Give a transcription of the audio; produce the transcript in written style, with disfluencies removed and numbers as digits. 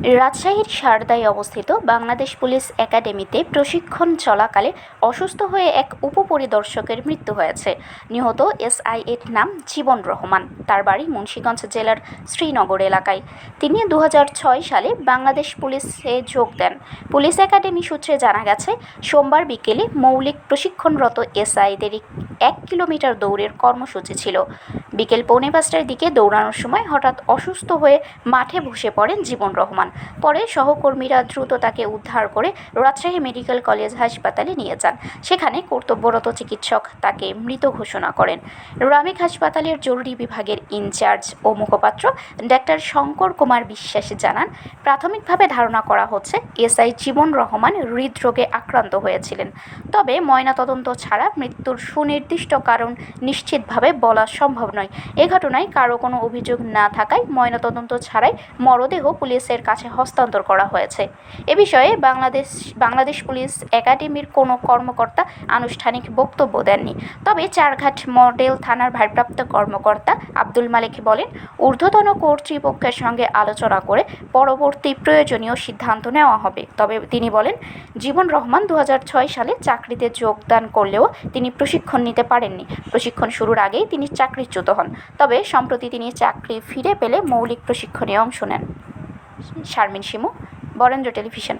রাজশাহীর শারদায় অবস্থিত বাংলাদেশ পুলিশ একাডেমিতে প্রশিক্ষণ চলাকালে অসুস্থ হয়ে এক উপপরিদর্শকের মৃত্যু হয়েছে। নিহত এসআই-এর নাম জীবন রহমান। তার বাড়ি মুন্সিগঞ্জ জেলার শ্রীনগর এলাকায়। তিনি 2006 সালে বাংলাদেশ পুলিশে যোগ দেন। পুলিশ একাডেমি সূত্রে জানা গেছে, সোমবার বিকেলে মৌলিক প্রশিক্ষণরত এসআইদের 1 কিলোমিটার দৌড়ের কর্মসূচি ছিল। বিকেল 4:45টার দিকে দৌড়ানোর সময় হঠাৎ অসুস্থ হয়ে মাঠে বসে পড়েন জীবন রহমান। পরে সহকর্মীরা দ্রুত তাকে উদ্ধার করে রাজশাহী মেডিকেল কলেজ হাসপাতালে নিয়ে যান। সেখানে কর্তব্যরত চিকিৎসক তাকে মৃত ঘোষণা করেন। রামেক হাসপাতালের জরুরি বিভাগের ইনচার্জ ও মুখপাত্র ডাক্তার শঙ্কর কুমার বিশ্বাস জানান, প্রাথমিকভাবে ধারণা করা হচ্ছে এসআই জীবন রহমান হৃদরোগে আক্রান্ত হয়েছিলেন। তবে ময়নাতদন্ত ছাড়া মৃত্যুর সুনির্দিষ্ট কারণ নিশ্চিতভাবে বলা সম্ভব নয়। এ ঘটনায় কারো কোনো অভিযোগ না থাকায় ময়নাতদন্ত ছাড়াই মরদেহ পুলিশের কাছে হস্তান্তর করা হয়েছে। এ বিষয়ে বাংলাদেশ পুলিশ একাডেমির কোনো কর্মকর্তা আনুষ্ঠানিক বক্তব্য দেননি। তবে চারঘাট মডেল থানার ভারপ্রাপ্ত কর্মকর্তা আব্দুল মালেক বলেন, ঊর্ধ্বতন কর্তৃপক্ষের সঙ্গে আলোচনা করে পরবর্তী প্রয়োজনীয় সিদ্ধান্ত নেওয়া হবে। তবে তিনি বলেন, জীবন রহমান 2006 সালে চাকরিতে যোগদান করলেও তিনি প্রশিক্ষণ নিতে পারেননি। প্রশিক্ষণ শুরুর আগেই তিনি চাকরিচ্যুত হন। তবে সম্প্রতি তিনি চাকরি ফিরে পেলে মৌলিক প্রশিক্ষণে অংশ নেন। শারমিন শিমু, বরেন্দ্র টেলিভিশন।